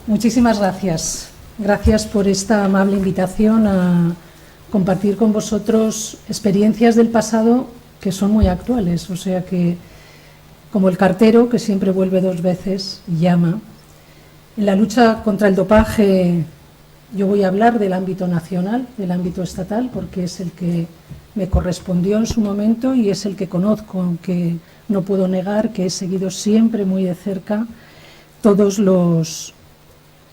Muchísimas gracias. Gracias por esta amable invitación a compartir con vosotros experiencias del pasado que son muy actuales. O sea que, como el cartero, que siempre vuelve 2 veces y llama, en la lucha contra el dopaje yo voy a hablar del ámbito nacional, del ámbito estatal, porque es el que me correspondió en su momento y es el que conozco, aunque no puedo negar que he seguido siempre muy de cerca todos los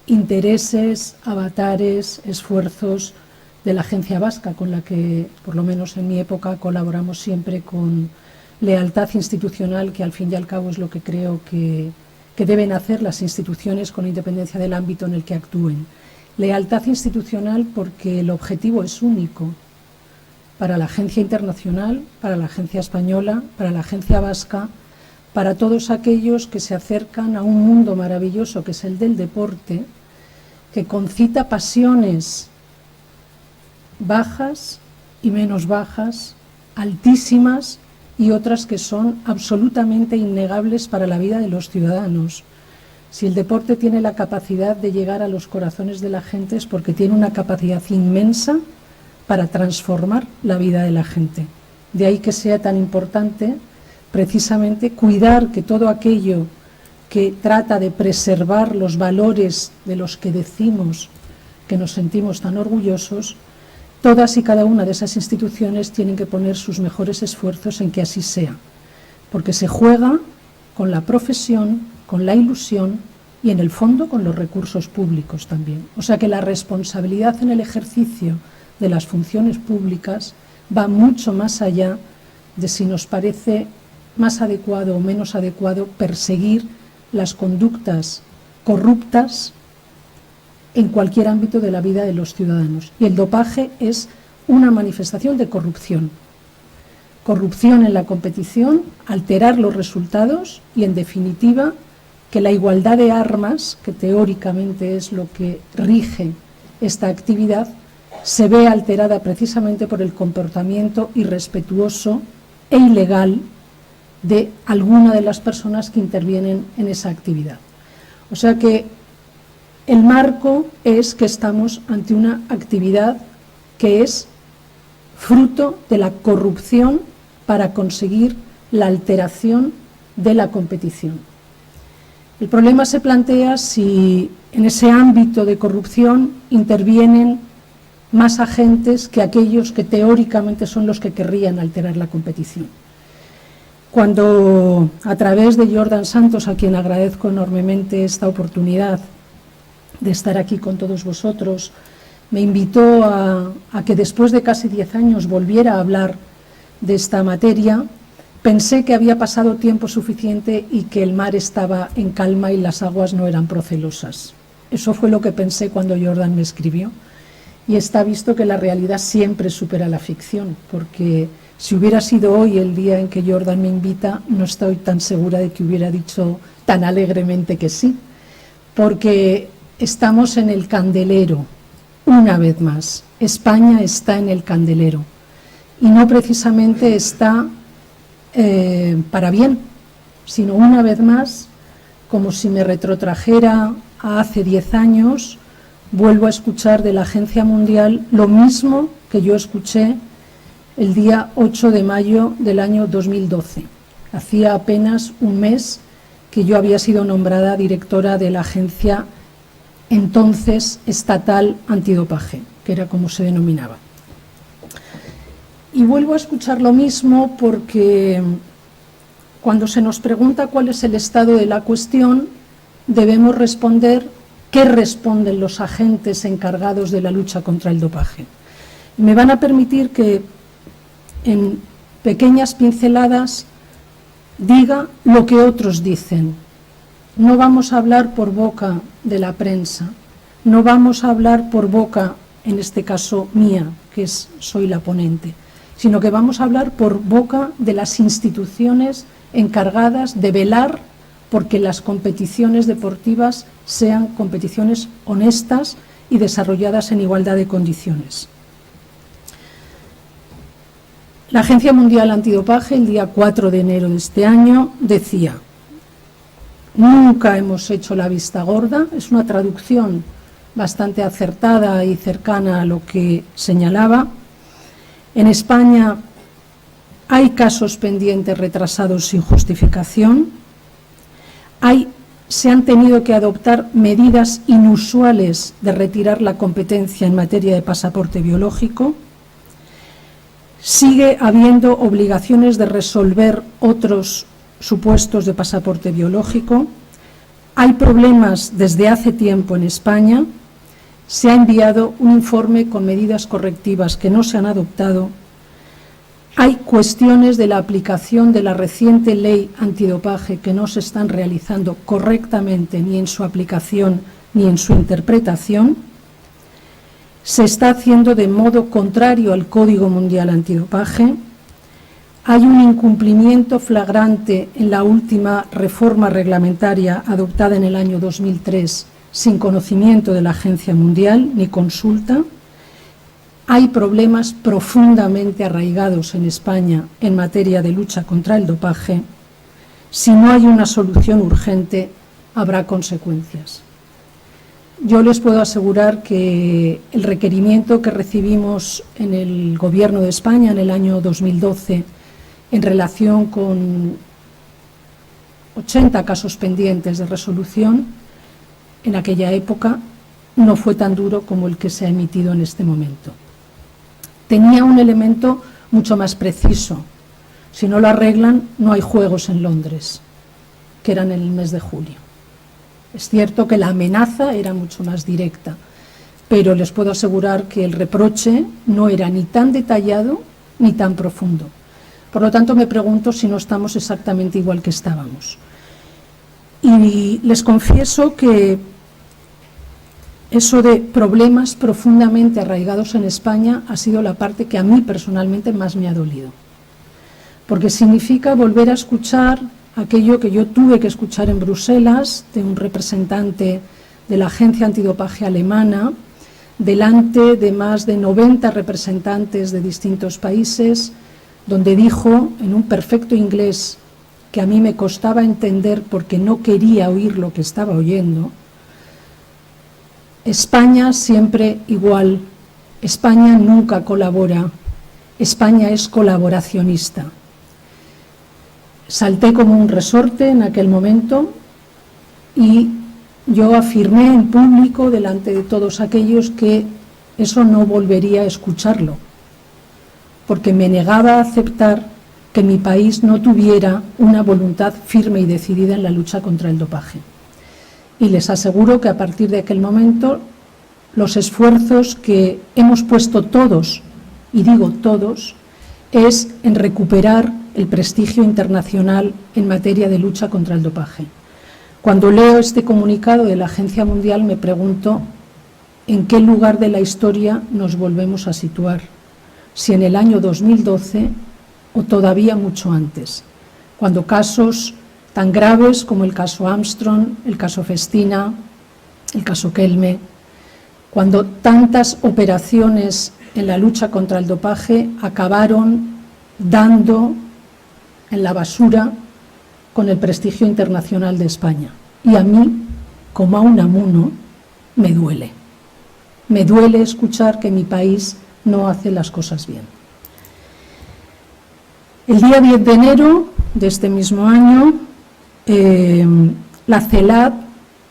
intereses, avatares, esfuerzos de la Agencia Vasca, con la que, por lo menos en mi época, colaboramos siempre con lealtad institucional, que al fin y al cabo es lo que creo que deben hacer las instituciones con independencia del ámbito en el que actúen. Lealtad institucional porque el objetivo es único para la Agencia Internacional, para la Agencia Española, para la Agencia Vasca, para todos aquellos que se acercan a un mundo maravilloso que es el del deporte, que concita pasiones bajas y menos bajas, altísimas y otras que son absolutamente innegables para la vida de los ciudadanos. Si el deporte tiene la capacidad de llegar a los corazones de la gente es porque tiene una capacidad inmensa para transformar la vida de la gente. De ahí que sea tan importante precisamente cuidar que todo aquello que trata de preservar los valores de los que decimos que nos sentimos tan orgullosos, todas y cada una de esas instituciones tienen que poner sus mejores esfuerzos en que así sea, porque se juega con la profesión, con la ilusión y en el fondo con los recursos públicos también. O sea que la responsabilidad en el ejercicio de las funciones públicas va mucho más allá de si nos parece más adecuado o menos adecuado perseguir las conductas corruptas en cualquier ámbito de la vida de los ciudadanos. Y el dopaje es una manifestación de corrupción. Corrupción en la competición, alterar los resultados y, en definitiva, que la igualdad de armas, que teóricamente es lo que rige esta actividad, se ve alterada precisamente por el comportamiento irrespetuoso e ilegal de alguna de las personas que intervienen en esa actividad. O sea que el marco es que estamos ante una actividad que es fruto de la corrupción para conseguir la alteración de la competición. El problema se plantea si en ese ámbito de corrupción intervienen más agentes que aquellos que teóricamente son los que querrían alterar la competición. Cuando, a través de Jordan Santos, a quien agradezco enormemente esta oportunidad de estar aquí con todos vosotros, me invitó a que después de casi 10 años volviera a hablar de esta materia, pensé que había pasado tiempo suficiente y que el mar estaba en calma y las aguas no eran procelosas. Eso fue lo que pensé cuando Jordan me escribió, y está visto que la realidad siempre supera la ficción, porque si hubiera sido hoy el día en que Jordan me invita, no estoy tan segura de que hubiera dicho tan alegremente que sí, porque estamos en el candelero, una vez más. España está en el candelero y no precisamente está para bien, sino una vez más, como si me retrotrajera a hace 10 años, vuelvo a escuchar de la Agencia Mundial lo mismo que yo escuché el día 8 de mayo del año 2012. Hacía apenas un mes que yo había sido nombrada directora de la agencia entonces estatal antidopaje, que era como se denominaba. Y vuelvo a escuchar lo mismo porque cuando se nos pregunta cuál es el estado de la cuestión, debemos responder qué responden los agentes encargados de la lucha contra el dopaje. Me van a permitir que en pequeñas pinceladas diga lo que otros dicen. No vamos a hablar por boca de la prensa, no vamos a hablar por boca, en este caso mía, que soy la ponente, sino que vamos a hablar por boca de las instituciones encargadas de velar porque las competiciones deportivas sean competiciones honestas y desarrolladas en igualdad de condiciones. La Agencia Mundial Antidopaje, el día 4 de enero de este año, decía: nunca hemos hecho la vista gorda, es una traducción bastante acertada y cercana a lo que señalaba. En España hay casos pendientes retrasados sin justificación, se han tenido que adoptar medidas inusuales de retirar la competencia en materia de pasaporte biológico, sigue habiendo obligaciones de resolver otros supuestos de pasaporte biológico, hay problemas desde hace tiempo en España, se ha enviado un informe con medidas correctivas que no se han adoptado, hay cuestiones de la aplicación de la reciente ley antidopaje que no se están realizando correctamente ni en su aplicación ni en su interpretación, se está haciendo de modo contrario al Código Mundial Antidopaje, hay un incumplimiento flagrante en la última reforma reglamentaria adoptada en el año 2003 sin conocimiento de la Agencia Mundial ni consulta. Hay problemas profundamente arraigados en España en materia de lucha contra el dopaje. Si no hay una solución urgente, habrá consecuencias. Yo les puedo asegurar que el requerimiento que recibimos en el Gobierno de España en el año 2012 en relación con 80 casos pendientes de resolución, en aquella época no fue tan duro como el que se ha emitido en este momento. Tenía un elemento mucho más preciso. Si no lo arreglan, no hay Juegos en Londres, que eran en el mes de julio. Es cierto que la amenaza era mucho más directa, pero les puedo asegurar que el reproche no era ni tan detallado ni tan profundo. Por lo tanto, me pregunto si no estamos exactamente igual que estábamos. Y les confieso que eso de problemas profundamente arraigados en España ha sido la parte que a mí personalmente más me ha dolido. Porque significa volver a escuchar aquello que yo tuve que escuchar en Bruselas de un representante de la Agencia Antidopaje alemana, delante de más de 90 representantes de distintos países, donde dijo en un perfecto inglés que a mí me costaba entender porque no quería oír lo que estaba oyendo: España siempre igual, España nunca colabora, España es colaboracionista. Salté como un resorte en aquel momento y yo afirmé en público delante de todos aquellos que eso no volvería a escucharlo, porque me negaba a aceptar que mi país no tuviera una voluntad firme y decidida en la lucha contra el dopaje. Y les aseguro que a partir de aquel momento los esfuerzos que hemos puesto todos, y digo todos, es en recuperar el prestigio internacional en materia de lucha contra el dopaje. Cuando leo este comunicado de la Agencia Mundial me pregunto en qué lugar de la historia nos volvemos a situar, si en el año 2012 o todavía mucho antes, cuando casos tan graves como el caso Armstrong, el caso Festina, el caso Kelme, cuando tantas operaciones en la lucha contra el dopaje acabaron dando en la basura con el prestigio internacional de España. Y a mí, como a Unamuno, me duele. Me duele escuchar que mi país no hace las cosas bien. El día 10 de enero de este mismo año, la CELAD,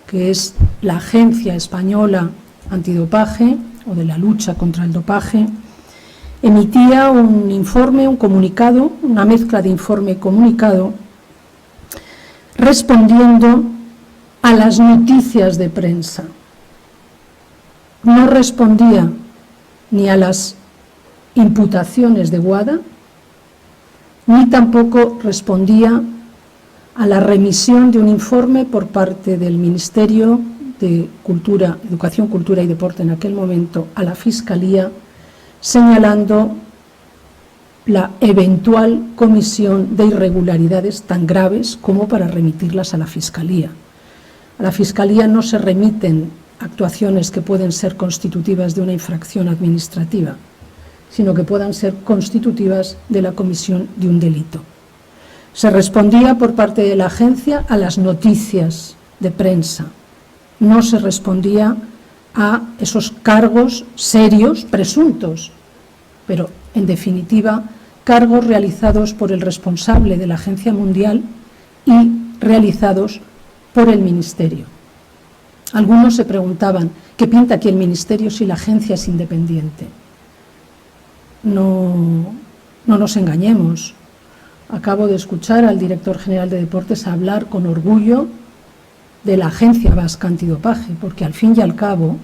que es la Agencia Española Antidopaje o de la lucha contra el dopaje, emitía un informe, un comunicado, una mezcla de informe y comunicado, respondiendo a las noticias de prensa. No respondía ni a las imputaciones de WADA, ni tampoco respondía a la remisión de un informe por parte del Ministerio de Cultura, Educación, Cultura y Deporte en aquel momento a la Fiscalía, señalando la eventual comisión de irregularidades tan graves como para remitirlas a la Fiscalía. A la Fiscalía no se remiten actuaciones que pueden ser constitutivas de una infracción administrativa, sino que puedan ser constitutivas de la comisión de un delito. Se respondía por parte de la agencia a las noticias de prensa, no se respondía a esos cargos serios, presuntos, pero en definitiva cargos realizados por el responsable de la Agencia Mundial y realizados por el Ministerio. Algunos se preguntaban, ¿qué pinta aquí el Ministerio si la agencia es independiente? No nos engañemos. Acabo de escuchar al director general de Deportes hablar con orgullo de la Agencia Vasca Antidopaje, porque al fin y al cabo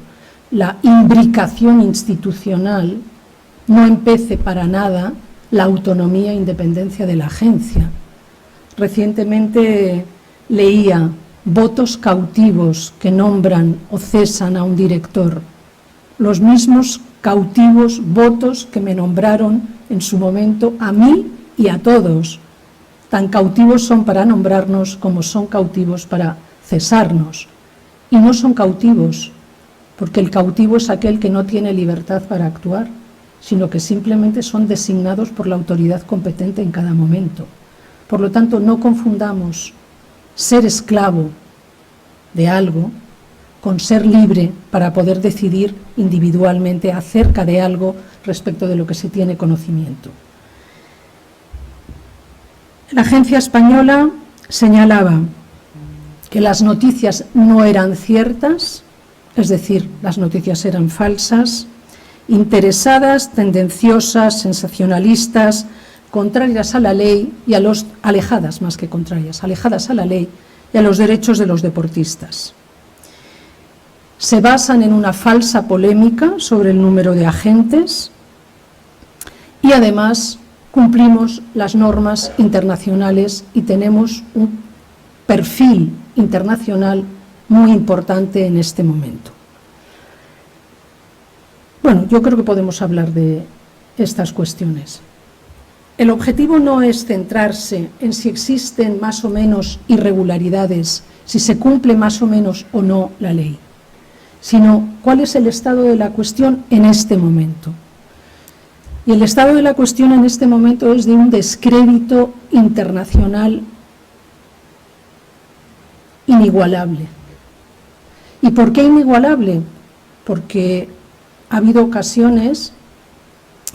la imbricación institucional no empece para nada la autonomía e independencia de la agencia. Recientemente leía votos cautivos que nombran o cesan a un director, los mismos cautivos votos que me nombraron en su momento a mí y a todos. Tan cautivos son para nombrarnos como son cautivos para cesarnos. Y no son cautivos, porque el cautivo es aquel que no tiene libertad para actuar, sino que simplemente son designados por la autoridad competente en cada momento. Por lo tanto, no confundamos ser esclavo de algo con ser libre para poder decidir individualmente acerca de algo respecto de lo que se tiene conocimiento. La agencia española señalaba que las noticias no eran ciertas, es decir, las noticias eran falsas, interesadas, tendenciosas, sensacionalistas, contrarias a la ley y a los alejadas más que contrarias, alejadas a la ley y a los derechos de los deportistas. Se basan en una falsa polémica sobre el número de agentes y además cumplimos las normas internacionales y tenemos un perfil internacional muy importante en este momento. Bueno, yo creo que podemos hablar de estas cuestiones. El objetivo no es centrarse en si existen más o menos irregularidades, si se cumple más o menos o no la ley, sino cuál es el estado de la cuestión en este momento. Y el estado de la cuestión en este momento es de un descrédito internacional inigualable. ¿Y por qué inigualable? Porque ha habido ocasiones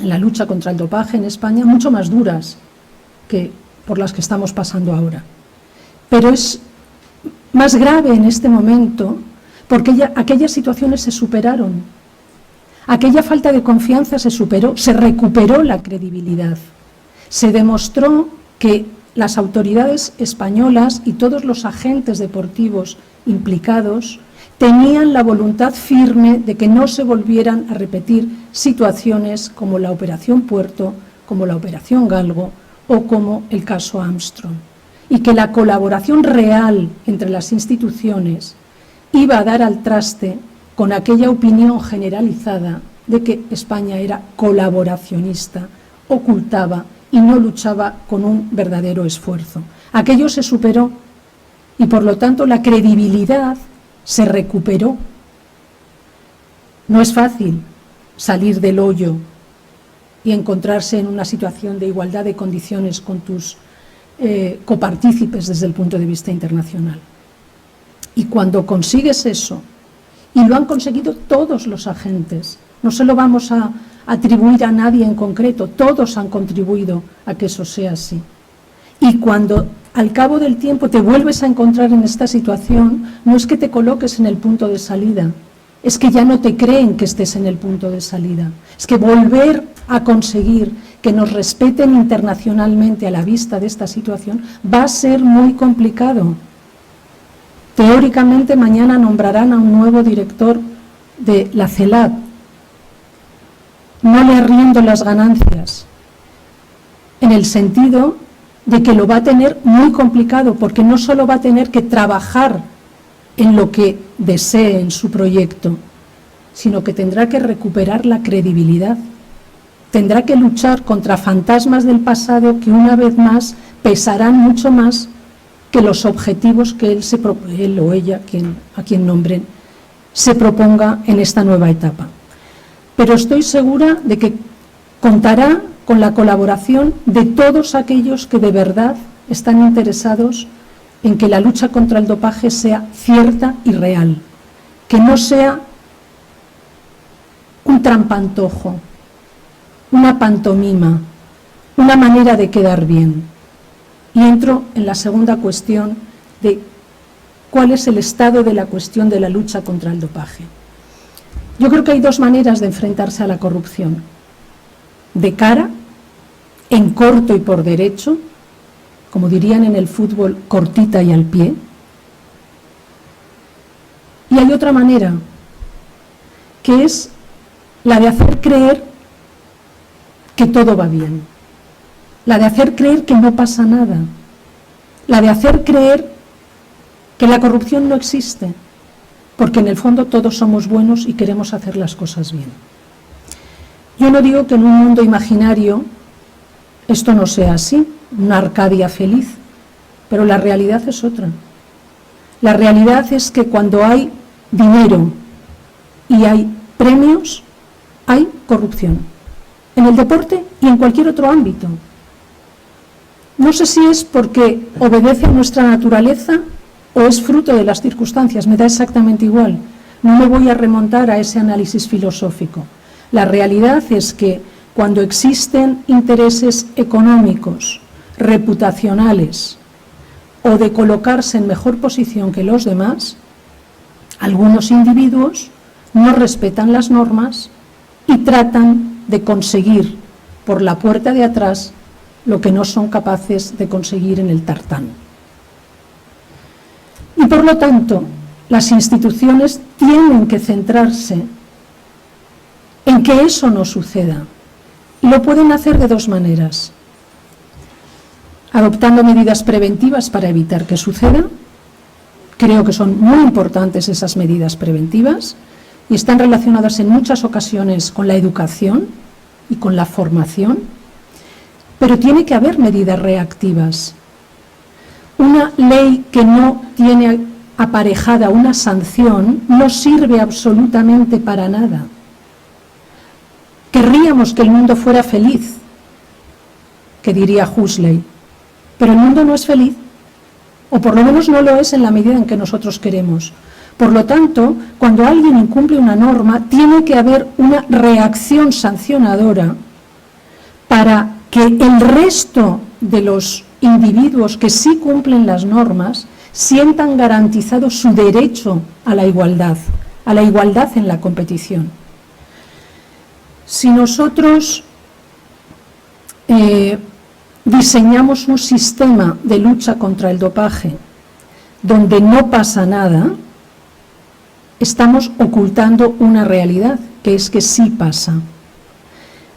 en la lucha contra el dopaje en España mucho más duras que por las que estamos pasando ahora. Pero es más grave en este momento porque aquellas situaciones se superaron. Aquella falta de confianza se superó, se recuperó la credibilidad. Se demostró que las autoridades españolas y todos los agentes deportivos implicados tenían la voluntad firme de que no se volvieran a repetir situaciones como la Operación Puerto, como la Operación Galgo o como el caso Armstrong. Y que la colaboración real entre las instituciones iba a dar al traste con aquella opinión generalizada de que España era colaboracionista, ocultaba y no luchaba con un verdadero esfuerzo. Aquello se superó y por lo tanto la credibilidad se recuperó. No es fácil salir del hoyo y encontrarse en una situación de igualdad de condiciones con tus copartícipes desde el punto de vista internacional. Y cuando consigues eso, y lo han conseguido todos los agentes, no se lo vamos a atribuir a nadie en concreto, todos han contribuido a que eso sea así. Y cuando al cabo del tiempo te vuelves a encontrar en esta situación, no es que te coloques en el punto de salida, es que ya no te creen que estés en el punto de salida. Es que volver a conseguir que nos respeten internacionalmente a la vista de esta situación va a ser muy complicado. Teóricamente mañana nombrarán a un nuevo director de la CELAD. No le arriendo las ganancias, en el sentido de que lo va a tener muy complicado, porque no solo va a tener que trabajar en lo que desee en su proyecto, sino que tendrá que recuperar la credibilidad. Tendrá que luchar contra fantasmas del pasado que una vez más pesarán mucho más que los objetivos que él o ella, a quien nombren, se proponga en esta nueva etapa. Pero estoy segura de que contará con la colaboración de todos aquellos que de verdad están interesados en que la lucha contra el dopaje sea cierta y real, que no sea un trampantojo, una pantomima, una manera de quedar bien. Y entro en la segunda cuestión de cuál es el estado de la cuestión de la lucha contra el dopaje. Yo creo que hay dos maneras de enfrentarse a la corrupción: de cara, en corto y por derecho, como dirían en el fútbol, cortita y al pie. Y hay otra manera, que es la de hacer creer que todo va bien, la de hacer creer que no pasa nada, la de hacer creer que la corrupción no existe, porque en el fondo todos somos buenos y queremos hacer las cosas bien. Yo no digo que en un mundo imaginario esto no sea así, una Arcadia feliz, pero la realidad es otra. La realidad es que cuando hay dinero y hay premios, hay corrupción, en el deporte y en cualquier otro ámbito. No sé si es porque obedece a nuestra naturaleza o es fruto de las circunstancias, me da exactamente igual. No me voy a remontar a ese análisis filosófico. La realidad es que cuando existen intereses económicos, reputacionales o de colocarse en mejor posición que los demás, algunos individuos no respetan las normas y tratan de conseguir por la puerta de atrás lo que no son capaces de conseguir en el tartán. Y por lo tanto, las instituciones tienen que centrarse en que eso no suceda. Y lo pueden hacer de dos maneras: adoptando medidas preventivas para evitar que suceda. Creo que son muy importantes esas medidas preventivas y están relacionadas en muchas ocasiones con la educación y con la formación, pero tiene que haber medidas reactivas. Una ley que no tiene aparejada una sanción no sirve absolutamente para nada. Querríamos que el mundo fuera feliz, que diría Huxley, pero el mundo no es feliz, o por lo menos no lo es en la medida en que nosotros queremos. Por lo tanto, cuando alguien incumple una norma, tiene que haber una reacción sancionadora para que el resto de los individuos que sí cumplen las normas sientan garantizado su derecho a la igualdad en la competición. Si nosotros diseñamos un sistema de lucha contra el dopaje donde no pasa nada, estamos ocultando una realidad, que es que sí pasa.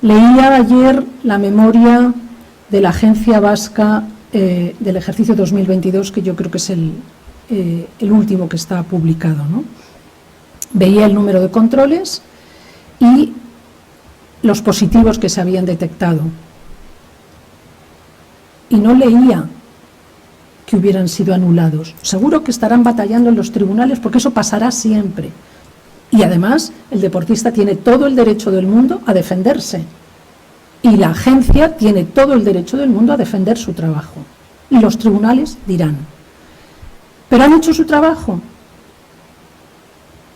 Leía ayer la memoria de la Agencia Vasca del ejercicio 2022, que yo creo que es el último que está publicado, ¿no? Veía el número de controles y los positivos que se habían detectado. Y no leía que hubieran sido anulados. Seguro que estarán batallando en los tribunales porque eso pasará siempre. Y además el deportista tiene todo el derecho del mundo a defenderse. Y la agencia tiene todo el derecho del mundo a defender su trabajo. Y los tribunales dirán. ¿Pero han hecho su trabajo?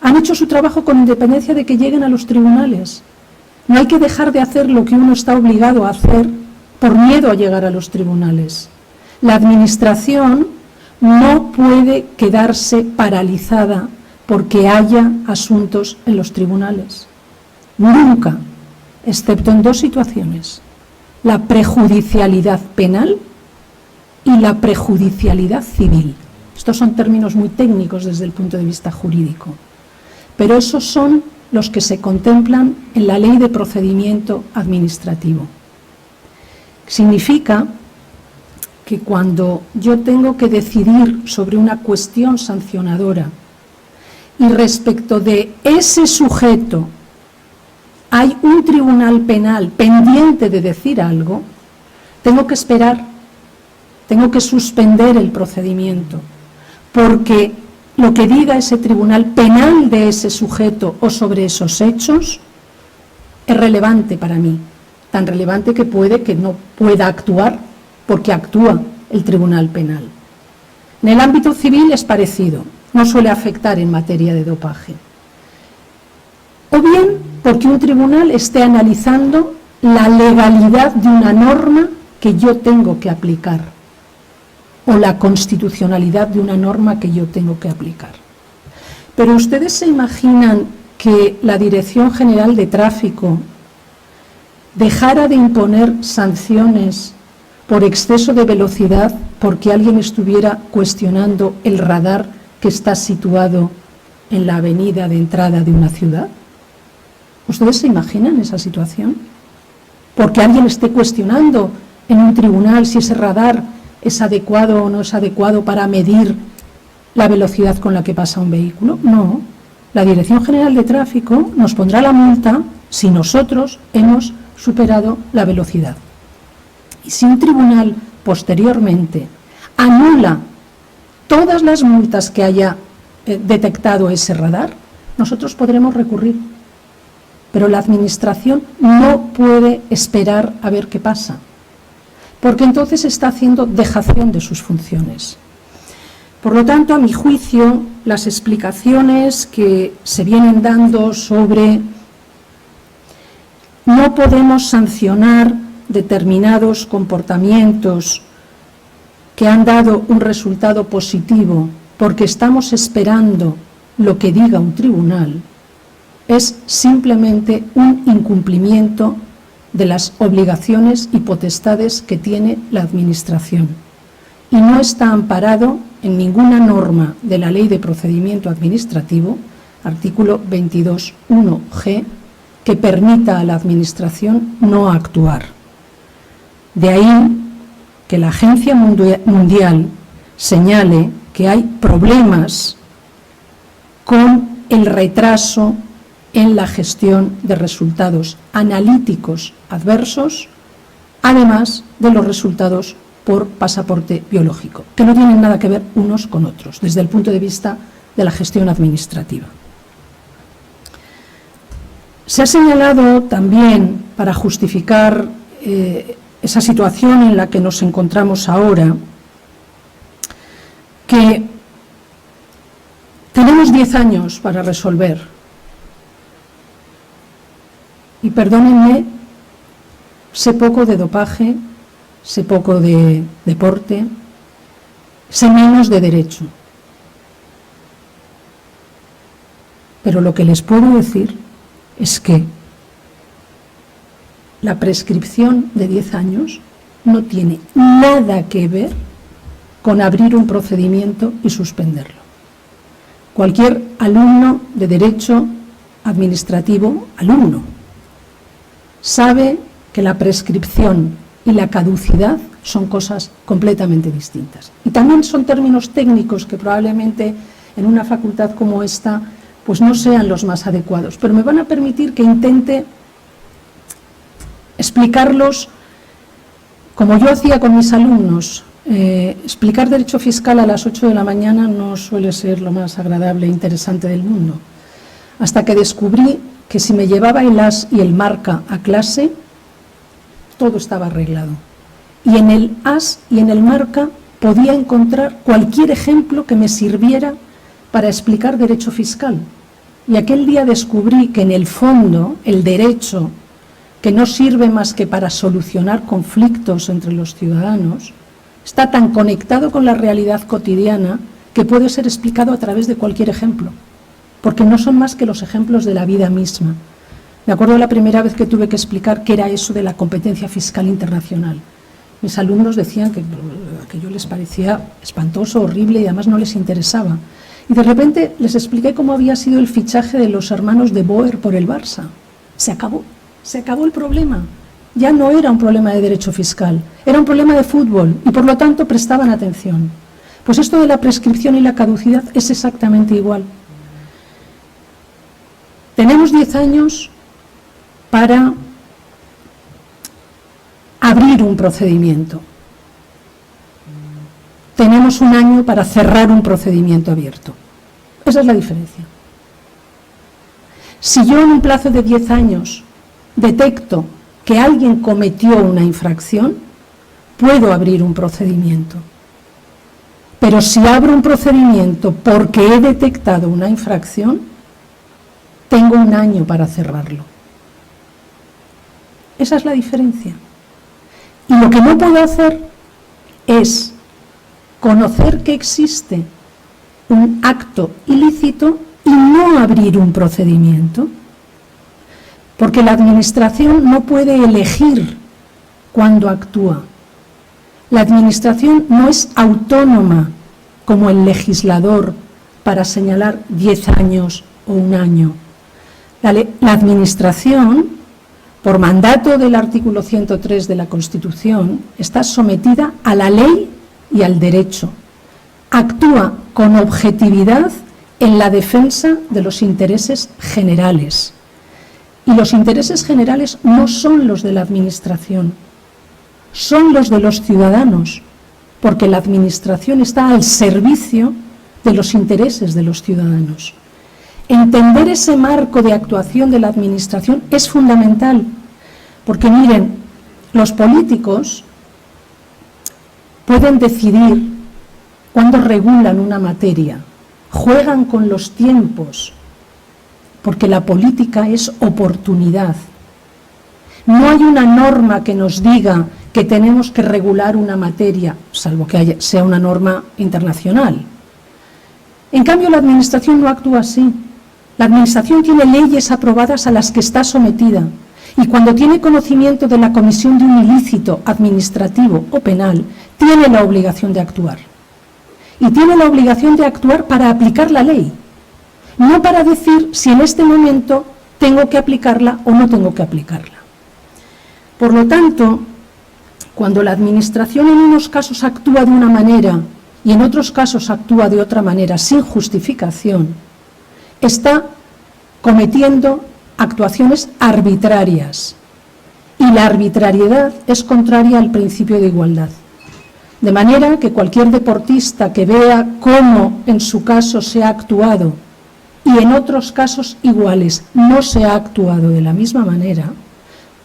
Han hecho su trabajo con independencia de que lleguen a los tribunales. No hay que dejar de hacer lo que uno está obligado a hacer por miedo a llegar a los tribunales. La administración no puede quedarse paralizada porque haya asuntos en los tribunales. Nunca, excepto en dos situaciones: la prejudicialidad penal y la prejudicialidad civil. Estos son términos muy técnicos desde el punto de vista jurídico, pero esos son los que se contemplan en la Ley de Procedimiento Administrativo. Significa que cuando yo tengo que decidir sobre una cuestión sancionadora y respecto de ese sujeto hay un tribunal penal pendiente de decir algo, tengo que esperar, tengo que suspender el procedimiento, porque lo que diga ese tribunal penal de ese sujeto o sobre esos hechos es relevante para mí, tan relevante que puede que no pueda actuar porque actúa el Tribunal Penal. En el ámbito civil es parecido, no suele afectar en materia de dopaje. O bien porque un tribunal esté analizando la legalidad de una norma que yo tengo que aplicar o la constitucionalidad de una norma que yo tengo que aplicar. Pero ¿ustedes se imaginan que la Dirección General de Tráfico dejara de imponer sanciones por exceso de velocidad porque alguien estuviera cuestionando el radar que está situado en la avenida de entrada de una ciudad? ¿Ustedes se imaginan esa situación? Porque alguien esté cuestionando en un tribunal si ese radar es adecuado o no es adecuado para medir la velocidad con la que pasa un vehículo. No, la Dirección General de Tráfico nos pondrá la multa si nosotros hemos superado la velocidad. Y si un tribunal posteriormente anula todas las multas que haya detectado ese radar, nosotros podremos recurrir. Pero la Administración no puede esperar a ver qué pasa, porque entonces está haciendo dejación de sus funciones. Por lo tanto, a mi juicio, las explicaciones que se vienen dando sobre no podemos sancionar determinados comportamientos que han dado un resultado positivo porque estamos esperando lo que diga un tribunal, es simplemente un incumplimiento de las obligaciones y potestades que tiene la Administración. Y no está amparado en ninguna norma de la Ley de Procedimiento Administrativo, artículo 22.1g, que permita a la Administración no actuar. De ahí que la Agencia Mundial señale que hay problemas con el retraso en la gestión de resultados analíticos adversos, además de los resultados por pasaporte biológico, que no tienen nada que ver unos con otros, desde el punto de vista de la gestión administrativa. Se ha señalado también, para justificar esa situación en la que nos encontramos ahora, que tenemos 10 años para resolver. Y perdónenme, sé poco de dopaje, sé poco de deporte, sé menos de derecho. Pero lo que les puedo decir es que la prescripción de 10 años no tiene nada que ver con abrir un procedimiento y suspenderlo. Cualquier alumno de derecho administrativo, sabe que la prescripción y la caducidad son cosas completamente distintas. Y también son términos técnicos que probablemente en una facultad como esta pues no sean los más adecuados, pero me van a permitir que intente explicarlos como yo hacía con mis alumnos. Explicar derecho fiscal a las 8 de la mañana no suele ser lo más agradable e interesante del mundo, hasta que descubrí que si me llevaba el as y el marca a clase, todo estaba arreglado. Y en el as y en el marca podía encontrar cualquier ejemplo que me sirviera para explicar derecho fiscal. Y aquel día descubrí que en el fondo el derecho, que no sirve más que para solucionar conflictos entre los ciudadanos, está tan conectado con la realidad cotidiana que puede ser explicado a través de cualquier ejemplo, porque no son más que los ejemplos de la vida misma. Me acuerdo la primera vez que tuve que explicar qué era eso de la competencia fiscal internacional. Mis alumnos decían que aquello les parecía espantoso, horrible y además no les interesaba. Y de repente les expliqué cómo había sido el fichaje de los hermanos de Boer por el Barça. Se acabó el problema. Ya no era un problema de derecho fiscal, era un problema de fútbol y por lo tanto prestaban atención. Pues esto de la prescripción y la caducidad es exactamente igual. Tenemos 10 años para abrir un procedimiento. Tenemos un año para cerrar un procedimiento abierto. Esa es la diferencia. Si yo en un plazo de 10 años detecto que alguien cometió una infracción, puedo abrir un procedimiento. Pero si abro un procedimiento porque he detectado una infracción, tengo 1 año para cerrarlo. Esa es la diferencia. Y lo que no puedo hacer es conocer que existe un acto ilícito y no abrir un procedimiento. Porque la Administración no puede elegir cuándo actúa. La Administración no es autónoma como el legislador para señalar 10 años o 1 año. La Administración, por mandato del artículo 103 de la Constitución, está sometida a la ley y al derecho. Actúa con objetividad en la defensa de los intereses generales. Y los intereses generales no son los de la Administración, son los de los ciudadanos, porque la Administración está al servicio de los intereses de los ciudadanos. Entender ese marco de actuación de la Administración es fundamental, porque miren, los políticos pueden decidir cuándo regulan una materia, juegan con los tiempos, porque la política es oportunidad. No hay una norma que nos diga que tenemos que regular una materia, salvo que sea una norma internacional. En cambio, la Administración no actúa así. La Administración tiene leyes aprobadas a las que está sometida y cuando tiene conocimiento de la comisión de un ilícito administrativo o penal, tiene la obligación de actuar. Y tiene la obligación de actuar para aplicar la ley, no para decir si en este momento tengo que aplicarla o no tengo que aplicarla. Por lo tanto, cuando la Administración en unos casos actúa de una manera y en otros casos actúa de otra manera sin justificación, está cometiendo actuaciones arbitrarias. Y la arbitrariedad es contraria al principio de igualdad. De manera que cualquier deportista que vea cómo en su caso se ha actuado y en otros casos iguales no se ha actuado de la misma manera,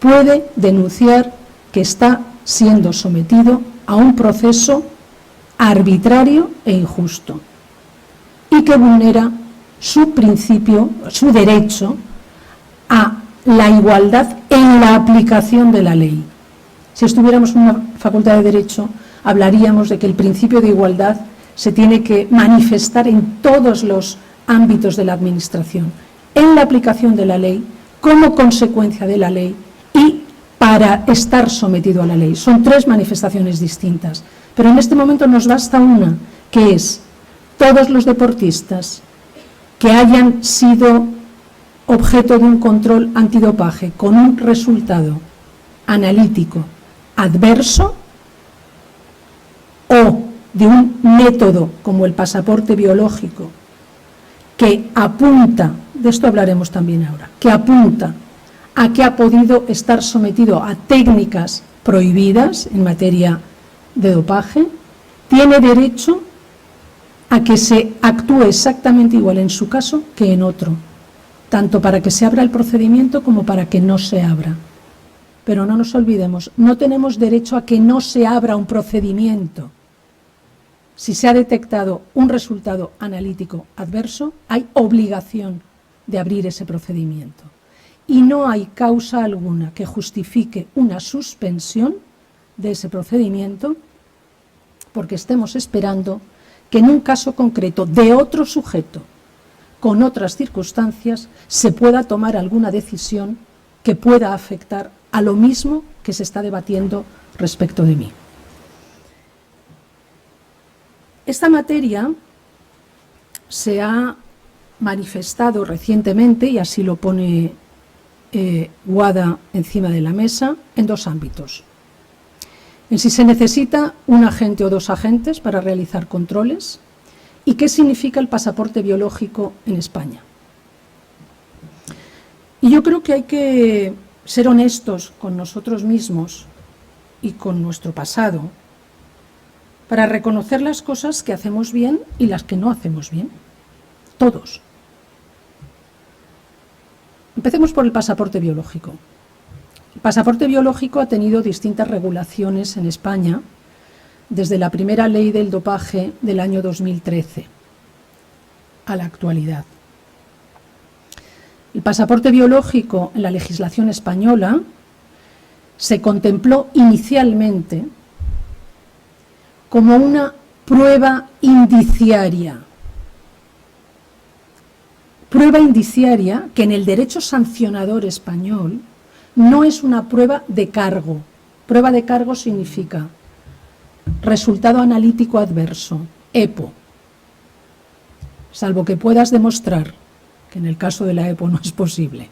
puede denunciar que está siendo sometido a un proceso arbitrario e injusto y que vulnera su principio, su derecho a la igualdad en la aplicación de la ley. Si estuviéramos en una facultad de Derecho, hablaríamos de que el principio de igualdad se tiene que manifestar en todos los ámbitos de la Administración, en la aplicación de la ley, como consecuencia de la ley y para estar sometido a la ley. Son 3 manifestaciones distintas, pero en este momento nos basta una, que es todos los deportistas que hayan sido objeto de un control antidopaje con un resultado analítico adverso o de un método como el pasaporte biológico que apunta, de esto hablaremos también ahora, que apunta a que ha podido estar sometido a técnicas prohibidas en materia de dopaje, tiene derecho a que se actúe exactamente igual en su caso que en otro, tanto para que se abra el procedimiento como para que no se abra. Pero no nos olvidemos, no tenemos derecho a que no se abra un procedimiento. Si se ha detectado un resultado analítico adverso, hay obligación de abrir ese procedimiento. Y no hay causa alguna que justifique una suspensión de ese procedimiento porque estemos esperando que en un caso concreto de otro sujeto, con otras circunstancias, se pueda tomar alguna decisión que pueda afectar a lo mismo que se está debatiendo respecto de mí. Esta materia se ha manifestado recientemente, y así lo pone WADA encima de la mesa, en 2 ámbitos. En si se necesita un agente o 2 agentes para realizar controles y qué significa el pasaporte biológico en España. Y yo creo que hay que ser honestos con nosotros mismos y con nuestro pasado para reconocer las cosas que hacemos bien y las que no hacemos bien. Todos. Empecemos por el pasaporte biológico. El pasaporte biológico ha tenido distintas regulaciones en España desde la primera ley del dopaje del año 2013 a la actualidad. El pasaporte biológico en la legislación española se contempló inicialmente como una prueba indiciaria. Prueba indiciaria que en el derecho sancionador español no es una prueba de cargo. Prueba de cargo significa resultado analítico adverso, EPO. Salvo que puedas demostrar, que en el caso de la EPO no es posible,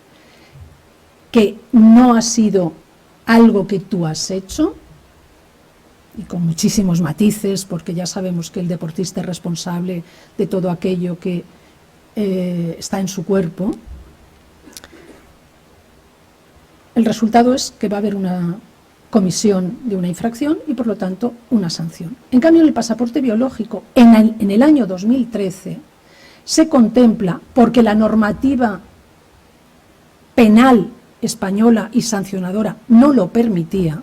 que no ha sido algo que tú has hecho, y con muchísimos matices, porque ya sabemos que el deportista es responsable de todo aquello que está en su cuerpo, el resultado es que va a haber una comisión de una infracción y por lo tanto una sanción. En cambio, en el pasaporte biológico, en el año 2013, se contempla, porque la normativa penal española y sancionadora no lo permitía,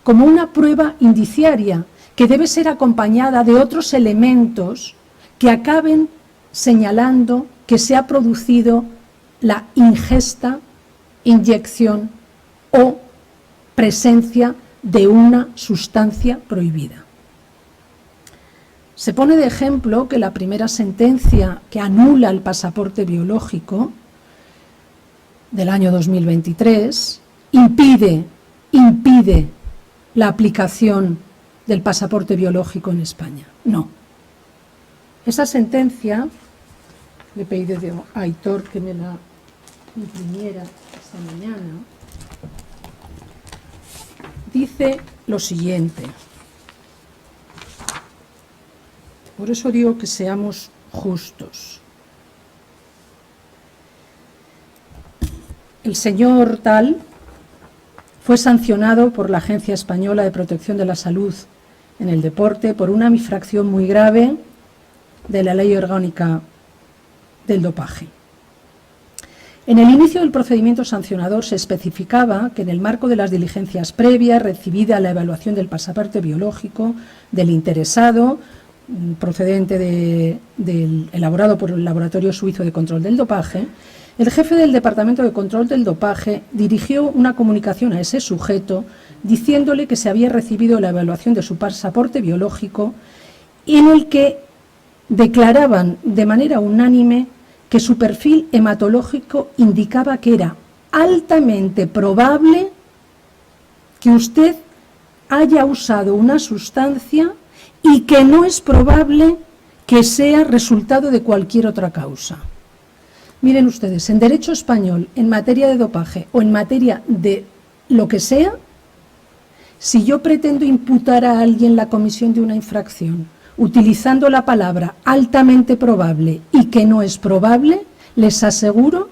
como una prueba indiciaria que debe ser acompañada de otros elementos que acaben señalando que se ha producido la ingesta, inyección o presencia de una sustancia prohibida. Se pone de ejemplo que la primera sentencia que anula el pasaporte biológico del año 2023 impide la aplicación del pasaporte biológico en España. No. Esa sentencia, le he pedido a Aitor que me la imprimiera esta mañana, dice lo siguiente. Por eso digo que seamos justos. El señor tal fue sancionado por la Agencia Española de Protección de la Salud en el Deporte por una infracción muy grave de la Ley Orgánica del Dopaje. En el inicio del procedimiento sancionador se especificaba que en el marco de las diligencias previas recibida la evaluación del pasaporte biológico del interesado, procedente elaborado por el Laboratorio Suizo de Control del Dopaje, el jefe del Departamento de Control del Dopaje dirigió una comunicación a ese sujeto diciéndole que se había recibido la evaluación de su pasaporte biológico en el que declaraban de manera unánime que su perfil hematológico indicaba que era altamente probable que usted haya usado una sustancia y que no es probable que sea resultado de cualquier otra causa. Miren ustedes, en derecho español, en materia de dopaje o en materia de lo que sea, si yo pretendo imputar a alguien la comisión de una infracción utilizando la palabra altamente probable y que no es probable, les aseguro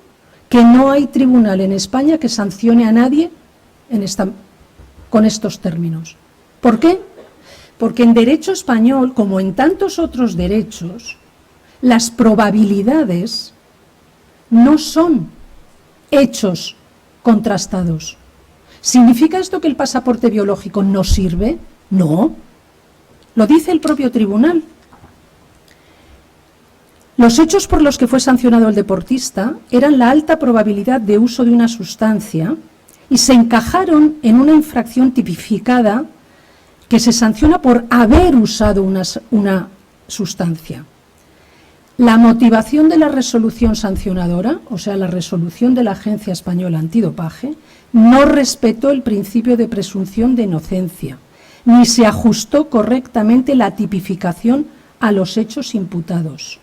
que no hay tribunal en España que sancione a nadie con estos términos. ¿Por qué? Porque en derecho español, como en tantos otros derechos, las probabilidades no son hechos contrastados. ¿Significa esto que el pasaporte biológico no sirve? No. Lo dice el propio tribunal. Los hechos por los que fue sancionado el deportista eran la alta probabilidad de uso de una sustancia y se encajaron en una infracción tipificada que se sanciona por haber usado una sustancia. La motivación de la resolución sancionadora, o sea, la resolución de la Agencia Española Antidopaje, no respetó el principio de presunción de inocencia, ni se ajustó correctamente la tipificación a los hechos imputados.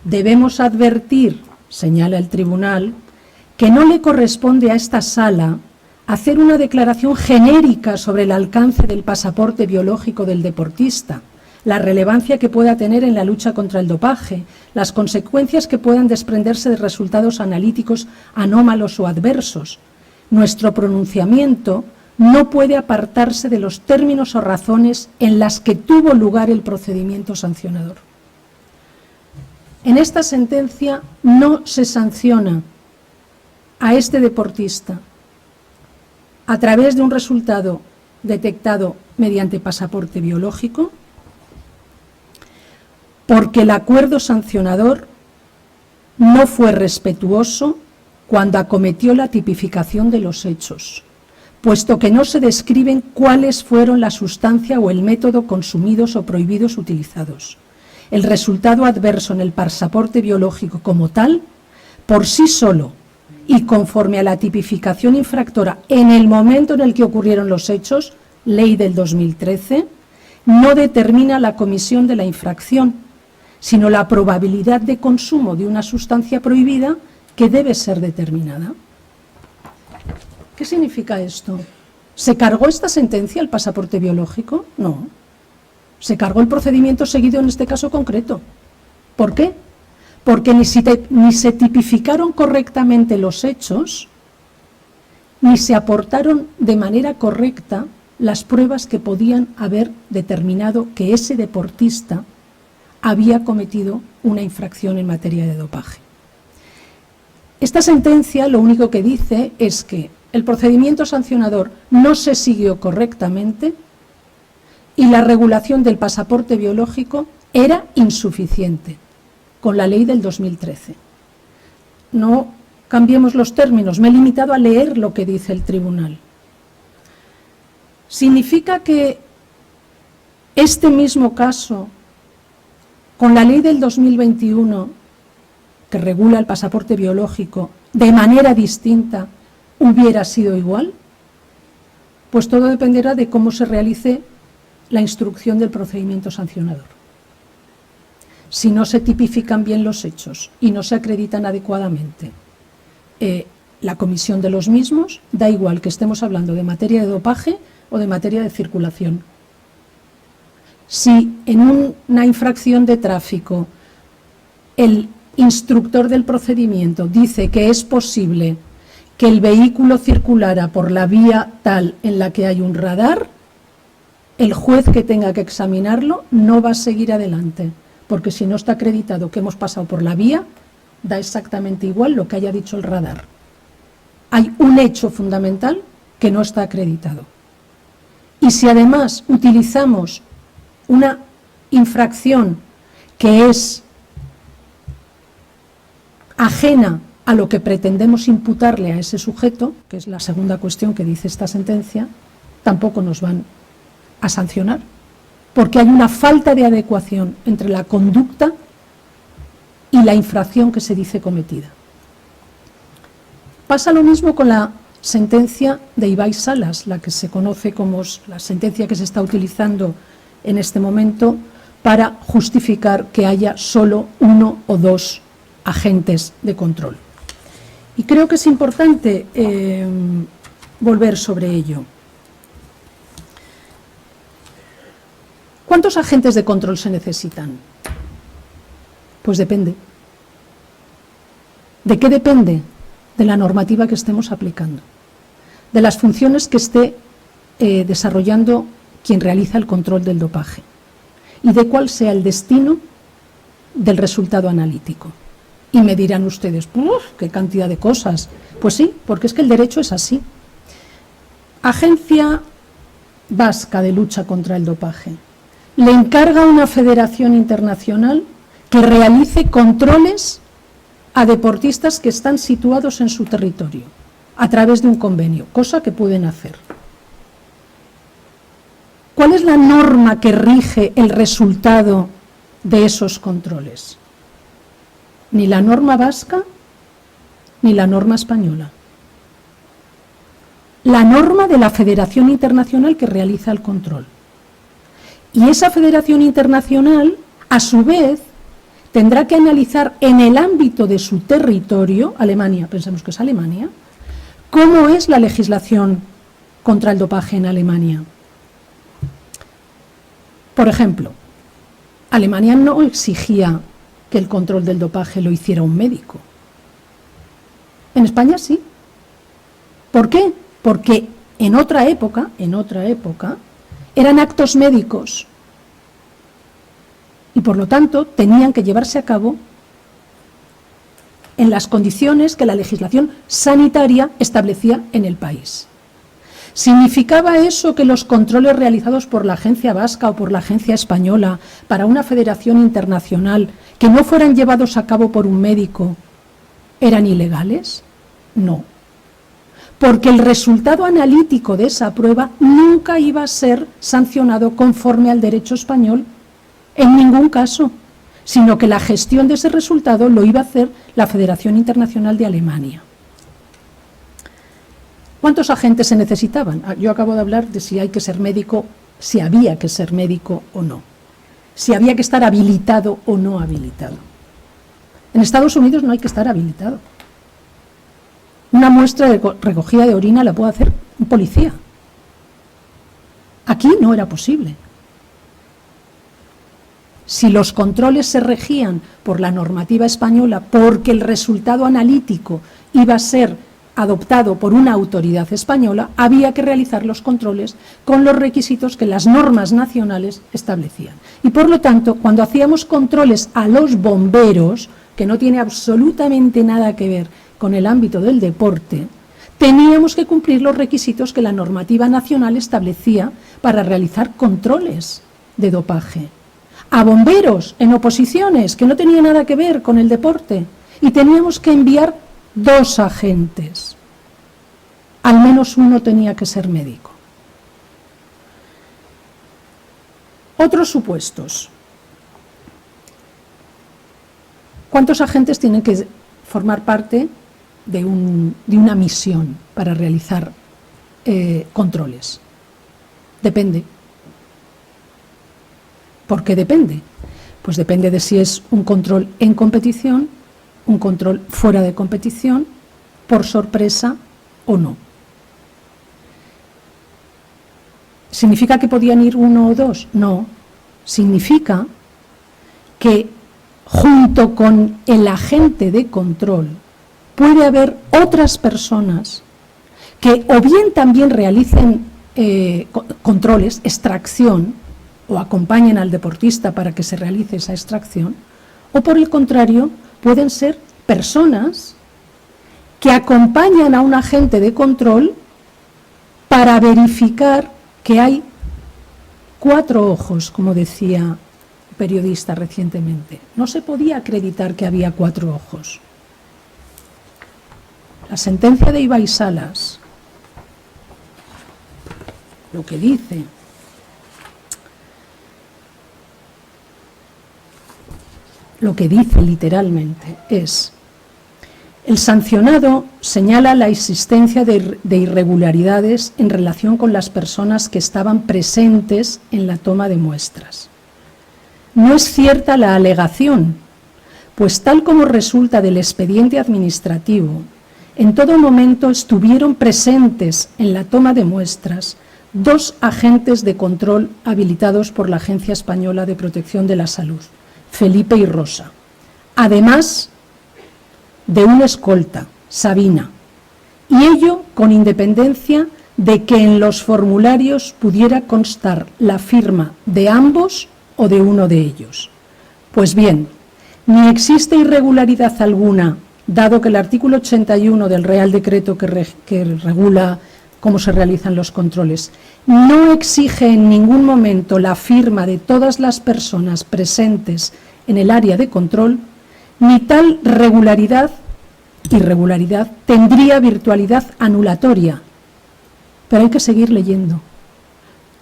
Debemos advertir, señala el tribunal, que no le corresponde a esta sala hacer una declaración genérica sobre el alcance del pasaporte biológico del deportista, la relevancia que pueda tener en la lucha contra el dopaje, las consecuencias que puedan desprenderse de resultados analíticos anómalos o adversos. Nuestro pronunciamiento no puede apartarse de los términos o razones en las que tuvo lugar el procedimiento sancionador. En esta sentencia no se sanciona a este deportista a través de un resultado detectado mediante pasaporte biológico, porque el acuerdo sancionador no fue respetuoso cuando acometió la tipificación de los hechos, puesto que no se describen cuáles fueron la sustancia o el método consumidos o prohibidos utilizados. El resultado adverso en el pasaporte biológico como tal, por sí solo y conforme a la tipificación infractora en el momento en el que ocurrieron los hechos, ley del 2013, no determina la comisión de la infracción, sino la probabilidad de consumo de una sustancia prohibida que debe ser determinada. ¿Qué significa esto? ¿Se cargó esta sentencia el pasaporte biológico? No. Se cargó el procedimiento seguido en este caso concreto. ¿Por qué? Porque ni se tipificaron correctamente los hechos, ni se aportaron de manera correcta las pruebas que podían haber determinado que ese deportista había cometido una infracción en materia de dopaje. Esta sentencia lo único que dice es que el procedimiento sancionador no se siguió correctamente y la regulación del pasaporte biológico era insuficiente con la ley del 2013. No cambiemos los términos, me he limitado a leer lo que dice el tribunal. ¿Significa que este mismo caso, con la ley del 2021, que regula el pasaporte biológico, de manera distinta, hubiera sido igual? Pues todo dependerá de cómo se realice la instrucción del procedimiento sancionador. Si no se tipifican bien los hechos y no se acreditan adecuadamente la comisión de los mismos, da igual que estemos hablando de materia de dopaje o de materia de circulación. Si en una infracción de tráfico el instructor del procedimiento dice que es posible que el vehículo circulara por la vía tal en la que hay un radar, el juez que tenga que examinarlo no va a seguir adelante, porque si no está acreditado que hemos pasado por la vía, da exactamente igual lo que haya dicho el radar. Hay un hecho fundamental que no está acreditado. Y si además utilizamos una infracción que es ajena a lo que pretendemos imputarle a ese sujeto, que es la segunda cuestión que dice esta sentencia, tampoco nos van a sancionar, porque hay una falta de adecuación entre la conducta y la infracción que se dice cometida. Pasa lo mismo con la sentencia de Ibai Salas, la que se conoce como la sentencia que se está utilizando en este momento para justificar que haya solo uno o dos agentes de control. Y creo que es importante volver sobre ello. ¿Cuántos agentes de control se necesitan? Pues depende. ¿De qué depende? De la normativa que estemos aplicando, de las funciones que esté desarrollando quien realiza el control del dopaje y de cuál sea el destino del resultado analítico. Y me dirán ustedes, ¡puf! ¡Qué cantidad de cosas! Pues sí, porque es que el derecho es así. Agencia Vasca de Lucha contra el Dopaje le encarga a una federación internacional que realice controles a deportistas que están situados en su territorio a través de un convenio, cosa que pueden hacer. ¿Cuál es la norma que rige el resultado de esos controles? Ni la norma vasca ni la norma española. La norma de la Federación Internacional que realiza el control. Y esa Federación Internacional, a su vez, tendrá que analizar en el ámbito de su territorio, Alemania, pensamos que es Alemania, cómo es la legislación contra el dopaje en Alemania. Por ejemplo, Alemania no exigía que el control del dopaje lo hiciera un médico. En España sí. ¿Por qué? Porque en otra época, eran actos médicos y por lo tanto tenían que llevarse a cabo en las condiciones que la legislación sanitaria establecía en el país. ¿Significaba eso que los controles realizados por la agencia vasca o por la agencia española para una federación internacional que no fueran llevados a cabo por un médico eran ilegales? No. Porque el resultado analítico de esa prueba nunca iba a ser sancionado conforme al derecho español, en ningún caso, sino que la gestión de ese resultado lo iba a hacer la Federación Internacional de Alemania. ¿Cuántos agentes se necesitaban? Yo acabo de hablar de si hay que ser médico, si había que ser médico o no, si había que estar habilitado o no habilitado. En Estados Unidos no hay que estar habilitado. Una muestra de recogida de orina la puede hacer un policía. Aquí no era posible. Si los controles se regían por la normativa española porque el resultado analítico iba a ser adoptado por una autoridad española, había que realizar los controles con los requisitos que las normas nacionales establecían. Y por lo tanto, cuando hacíamos controles a los bomberos, que no tiene absolutamente nada que ver con el ámbito del deporte, teníamos que cumplir los requisitos que la normativa nacional establecía para realizar controles de dopaje. A bomberos en oposiciones que no tenía nada que ver con el deporte, y teníamos que enviar 2 agentes. Al menos uno tenía que ser médico. Otros supuestos. ¿Cuántos agentes tienen que formar parte de una misión para realizar controles? Depende. ¿Por qué depende? Pues depende de si es un control en competición, un control fuera de competición, por sorpresa o no. ¿Significa que podían ir 1 o 2? No. Significa que junto con el agente de control puede haber otras personas que o bien también realicen controles, extracción, o acompañen al deportista para que se realice esa extracción, o por el contrario, pueden ser personas que acompañan a un agente de control para verificar que hay 4 ojos, como decía un periodista recientemente. No se podía acreditar que había 4 ojos. La sentencia de Ibai Salas, lo que dice literalmente es: el sancionado señala la existencia de irregularidades en relación con las personas que estaban presentes en la toma de muestras. No es cierta la alegación, pues tal como resulta del expediente administrativo, en todo momento estuvieron presentes en la toma de muestras 2 agentes de control habilitados por la Agencia Española de Protección de la Salud, Felipe y Rosa, además de una escolta, Sabina, y ello con independencia de que en los formularios pudiera constar la firma de ambos o de uno de ellos. Pues bien, ni existe irregularidad alguna, dado que el artículo 81 del Real Decreto que regula cómo se realizan los controles no exige en ningún momento la firma de todas las personas presentes en el área de control, ni tal irregularidad tendría virtualidad anulatoria. Pero hay que seguir leyendo.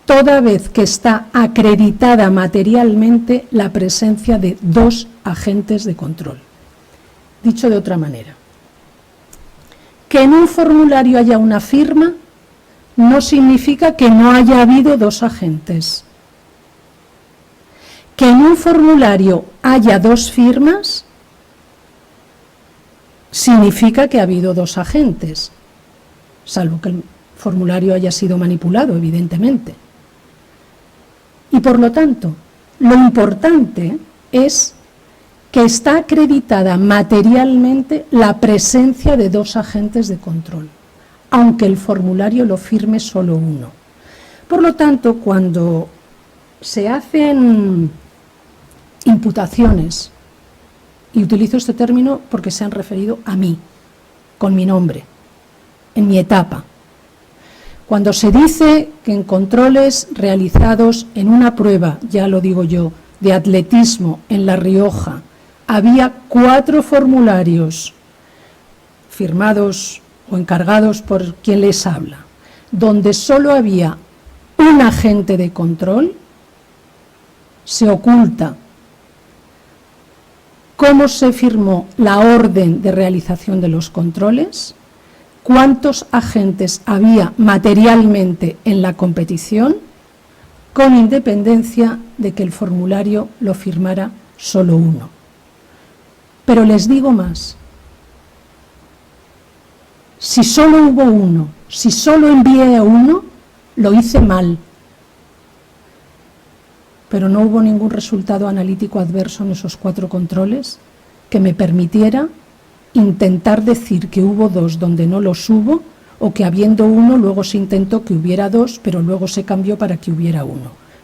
Toda vez que está acreditada materialmente la presencia de 2 agentes de control. Dicho de otra manera, que en un formulario haya una firma no significa que no haya habido 2 agentes. Que en un formulario haya 2 firmas significa que ha habido 2 agentes, salvo que el formulario haya sido manipulado, evidentemente. Y por lo tanto, lo importante es que está acreditada materialmente la presencia de 2 agentes de control, aunque el formulario lo firme solo uno. Por lo tanto, cuando se hacen imputaciones Y utilizo este término porque se han referido a mí, con mi nombre, en mi etapa. Cuando se dice que en controles realizados en una prueba, ya lo digo yo, de atletismo en La Rioja, había 4 formularios firmados o encargados por quien les habla, donde solo había un agente de control, se oculta cómo se firmó la orden de realización de los controles, cuántos agentes había materialmente en la competición, con independencia de que el formulario lo firmara solo uno. Pero les digo más, si solo hubo uno, si solo envié a uno, lo hice mal, pero no hubo ningún resultado analítico adverso en esos 4 controles que me permitiera intentar decir que hubo 2 donde no los hubo, o que habiendo uno luego se intentó que hubiera 2, pero luego se cambió para que hubiera 1.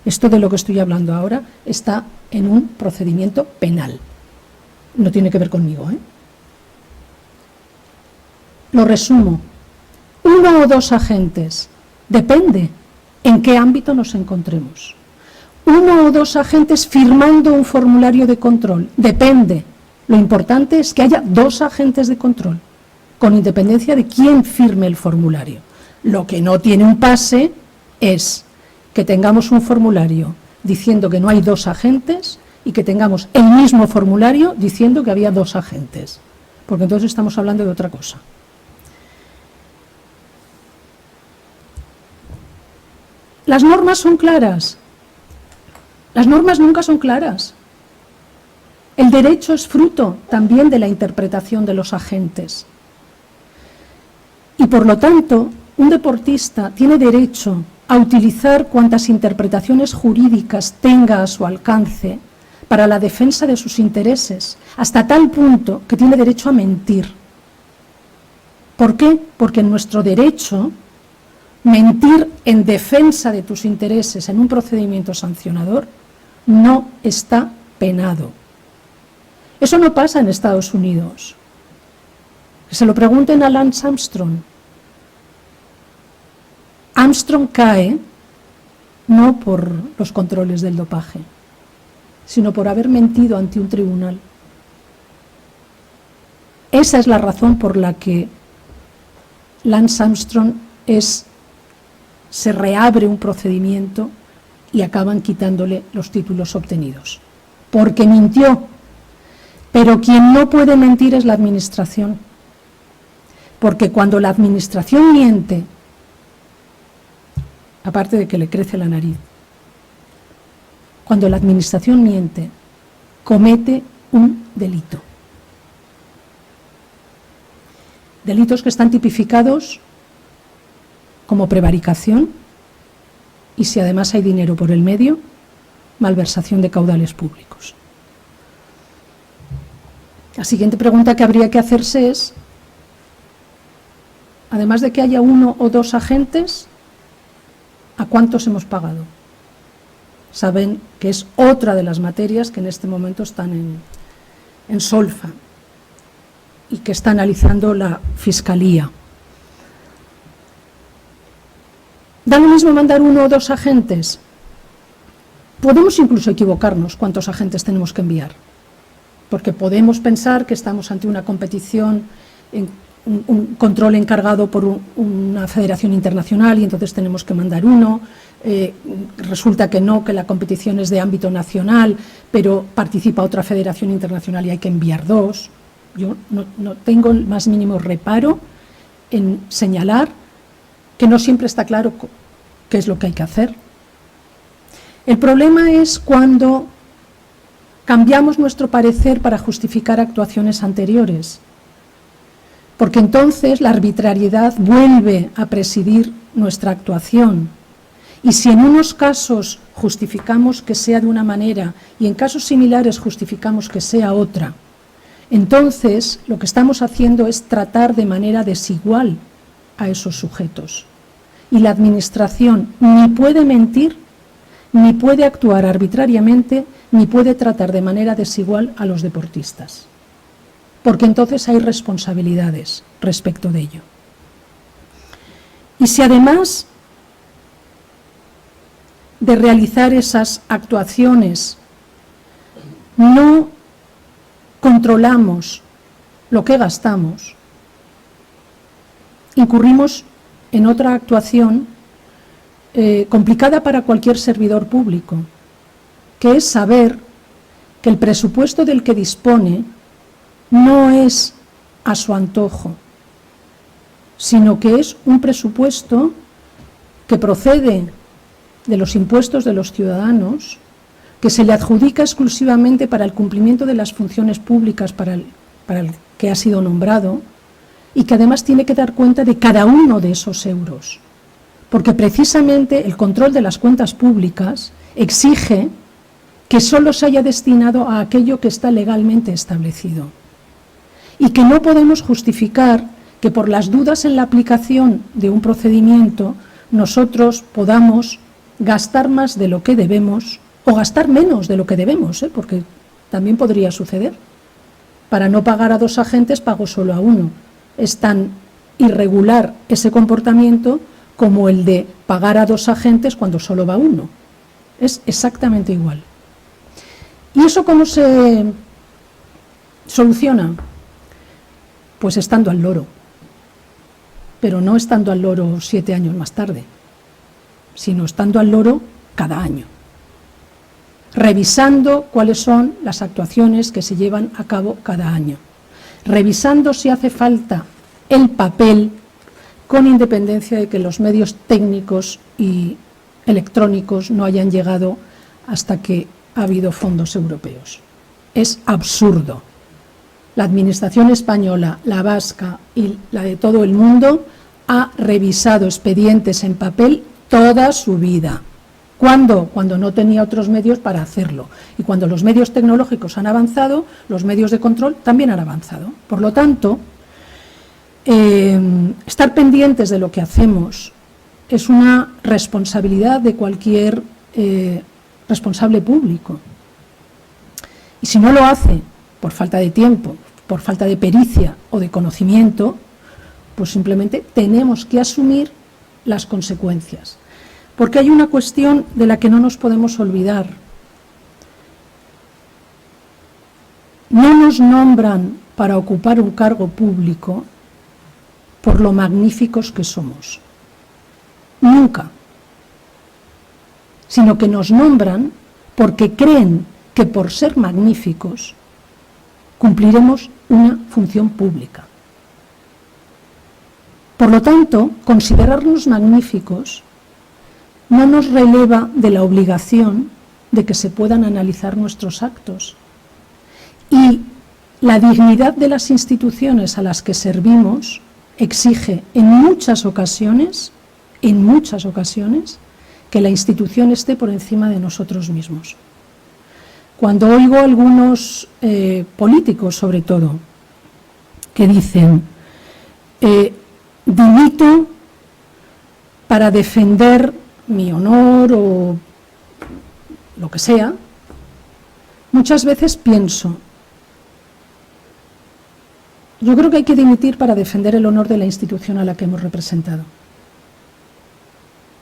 Esto de lo que estoy hablando ahora está en un procedimiento penal. No tiene que ver conmigo, ¿eh? Lo resumo. 1 o 2 agentes, depende en qué ámbito nos encontremos. 1 o 2 agentes firmando un formulario de control, depende. Lo importante es que haya 2 agentes de control, con independencia de quién firme el formulario. Lo que no tiene un pase es que tengamos un formulario diciendo que no hay 2 agentes y que tengamos el mismo formulario diciendo que había 2 agentes, porque entonces estamos hablando de otra cosa. Las normas son claras. Las normas nunca son claras. El derecho es fruto también de la interpretación de los agentes. Y por lo tanto, un deportista tiene derecho a utilizar cuantas interpretaciones jurídicas tenga a su alcance para la defensa de sus intereses, hasta tal punto que tiene derecho a mentir. ¿Por qué? Porque en nuestro derecho, mentir en defensa de tus intereses en un procedimiento sancionador no está penado. Eso no pasa en Estados Unidos. Que se lo pregunten a Lance Armstrong. Armstrong cae no por los controles del dopaje, sino por haber mentido ante un tribunal. Esa es la razón por la que Lance Armstrong se reabre un procedimiento y acaban quitándole los títulos obtenidos, porque mintió. Pero quien no puede mentir es la administración, porque cuando la administración miente, aparte de que le crece la nariz, cuando la administración miente, comete un delito. Delitos que están tipificados como prevaricación y, si además hay dinero por el medio, malversación de caudales públicos. La siguiente pregunta que habría que hacerse es, además de que haya 1 o 2 agentes, ¿a cuántos hemos pagado? Saben que es otra de las materias que en este momento están en solfa y que está analizando la Fiscalía. ¿Da lo mismo mandar 1 o 2 agentes? Podemos incluso equivocarnos cuántos agentes tenemos que enviar, porque podemos pensar que estamos ante una competición, un control encargado por una federación internacional y entonces tenemos que mandar 1, resulta que no, que la competición es de ámbito nacional, pero participa otra federación internacional y hay que enviar 2. Yo no tengo el más mínimo reparo en señalar que no siempre está claro qué es lo que hay que hacer. El problema es cuando cambiamos nuestro parecer para justificar actuaciones anteriores, porque entonces la arbitrariedad vuelve a presidir nuestra actuación. Y si en unos casos justificamos que sea de una manera y en casos similares justificamos que sea otra, entonces lo que estamos haciendo es tratar de manera desigual a esos sujetos. Y la administración ni puede mentir, ni puede actuar arbitrariamente, ni puede tratar de manera desigual a los deportistas. porque entonces hay responsabilidades respecto de ello. Y si además de realizar esas actuaciones no controlamos lo que gastamos, incurrimos en otra actuación complicada para cualquier servidor público, que es saber que el presupuesto del que dispone no es a su antojo, sino que es un presupuesto que procede de los impuestos de los ciudadanos, que se le adjudica exclusivamente para el cumplimiento de las funciones públicas para el que ha sido nombrado, y que además tiene que dar cuenta de cada uno de esos euros, porque precisamente el control de las cuentas públicas exige que solo se haya destinado a aquello que está legalmente establecido, y que no podemos justificar que por las dudas en la aplicación de un procedimiento nosotros podamos gastar más de lo que debemos o gastar menos de lo que debemos, porque también podría suceder. Para no pagar a 2 agentes pago solo a uno. Es tan irregular ese comportamiento como el de pagar a 2 agentes cuando solo va uno. Es exactamente igual. ¿Y eso cómo se soluciona? Pues estando al loro. Pero no estando al loro 7 años más tarde, sino estando al loro cada año, revisando cuáles son las actuaciones que se llevan a cabo cada año, revisando si hace falta el papel, con independencia de que los medios técnicos y electrónicos no hayan llegado hasta que ha habido fondos europeos. Es absurdo. La administración española, la vasca y la de todo el mundo ha revisado expedientes en papel toda su vida. ¿Cuándo? Cuando no tenía otros medios para hacerlo. Y cuando los medios tecnológicos han avanzado, los medios de control también han avanzado. Por lo tanto, estar pendientes de lo que hacemos es una responsabilidad de cualquier responsable público. Y si no lo hace por falta de tiempo, por falta de pericia o de conocimiento, pues simplemente tenemos que asumir las consecuencias. Porque hay una cuestión de la que no nos podemos olvidar. No nos nombran para ocupar un cargo público por lo magníficos que somos. Nunca. Sino que nos nombran porque creen que por ser magníficos cumpliremos una función pública. Por lo tanto, considerarnos magníficos no nos releva de la obligación de que se puedan analizar nuestros actos. Y la dignidad de las instituciones a las que servimos exige en muchas ocasiones, que la institución esté por encima de nosotros mismos. Cuando oigo a algunos políticos, sobre todo, que dicen dimito para defender mi honor o lo que sea, muchas veces pienso, yo creo que hay que dimitir para defender el honor de la institución a la que hemos representado.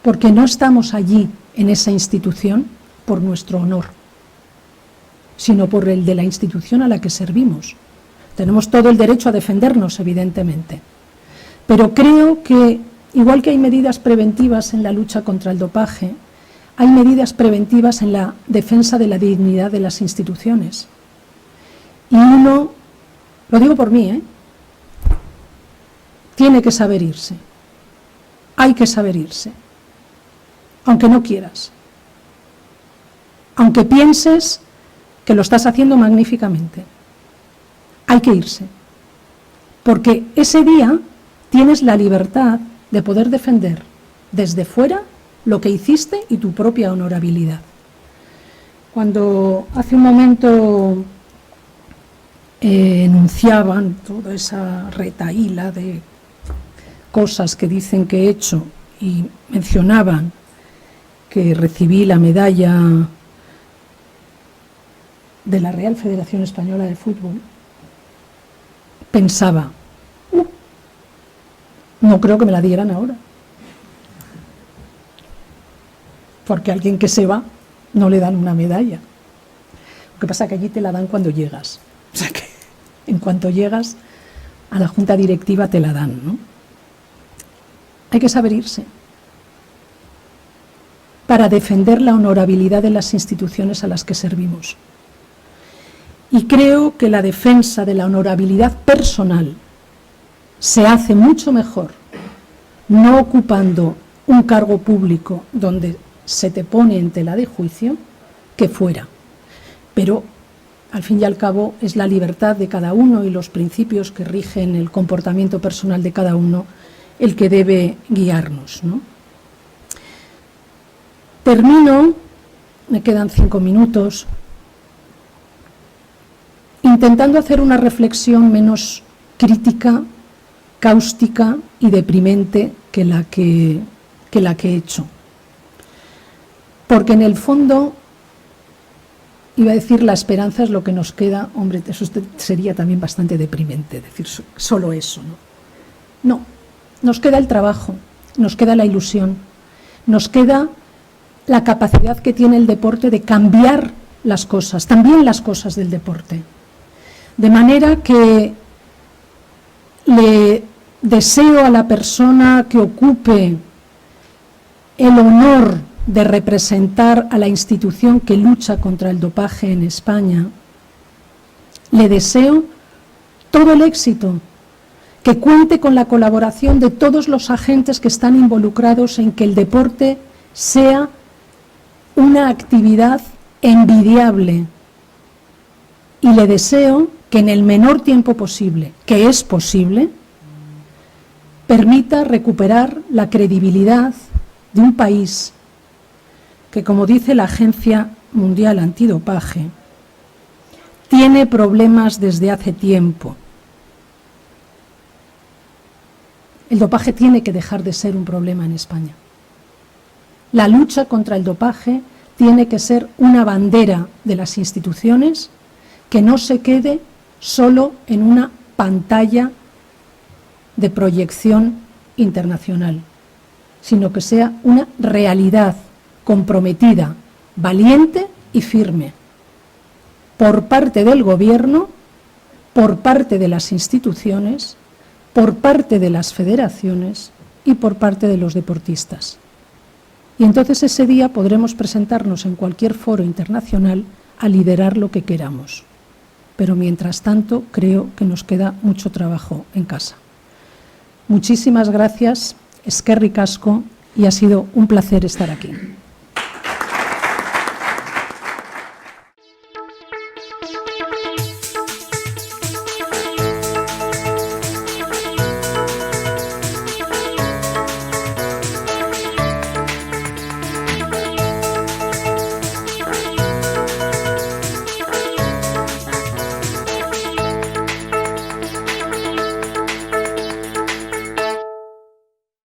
Porque no estamos allí, en esa institución, por nuestro honor, sino por el de la institución a la que servimos. Tenemos todo el derecho a defendernos, evidentemente. Pero creo que, igual que hay medidas preventivas en la lucha contra el dopaje, hay medidas preventivas en la defensa de la dignidad de las instituciones. Y uno, lo digo por mí, tiene que saber irse. Hay que saber irse. Aunque no quieras. Aunque pienses que lo estás haciendo magníficamente. Hay que irse. Porque ese día tienes la libertad de poder defender desde fuera lo que hiciste y tu propia honorabilidad. Cuando hace un momento enunciaban toda esa retahíla de cosas que dicen que he hecho y mencionaban que recibí la medalla de la Real Federación Española de Fútbol, pensaba, no creo que me la dieran ahora. Porque a alguien que se va no le dan una medalla. Lo que pasa es que allí te la dan cuando llegas. O sea que en cuanto llegas a la junta directiva te la dan, ¿no? Hay que saber irse para defender la honorabilidad de las instituciones a las que servimos. Y creo que la defensa de la honorabilidad personal se hace mucho mejor no ocupando un cargo público donde se te pone en tela de juicio que fuera. Pero, al fin y al cabo, es la libertad de cada uno y los principios que rigen el comportamiento personal de cada uno el que debe guiarnos, ¿no? Termino, me quedan 5 minutos, intentando hacer una reflexión menos crítica, cáustica y deprimente que la que he hecho. Porque en el fondo, iba a decir, la esperanza es lo que nos queda. Hombre, eso sería también bastante deprimente, decir solo eso, ¿no? No, nos queda el trabajo, nos queda la ilusión, nos queda la capacidad que tiene el deporte de cambiar las cosas, también las cosas del deporte. De manera que le deseo a la persona que ocupe el honor de representar a la institución que lucha contra el dopaje en España, le deseo todo el éxito, que cuente con la colaboración de todos los agentes que están involucrados en que el deporte sea una actividad envidiable, y le deseo que en el menor tiempo posible, que es posible, permita recuperar la credibilidad de un país que, como dice la Agencia Mundial Antidopaje, tiene problemas desde hace tiempo. El dopaje tiene que dejar de ser un problema en España. La lucha contra el dopaje tiene que ser una bandera de las instituciones que no se quede solo en una pantalla de proyección internacional, sino que sea una realidad comprometida, valiente y firme, por parte del gobierno, por parte de las instituciones, por parte de las federaciones y por parte de los deportistas. Y entonces ese día podremos presentarnos en cualquier foro internacional a liderar lo que queramos. Pero mientras tanto creo que nos queda mucho trabajo en casa. Muchísimas gracias, eskerrik asko, y ha sido un placer estar aquí.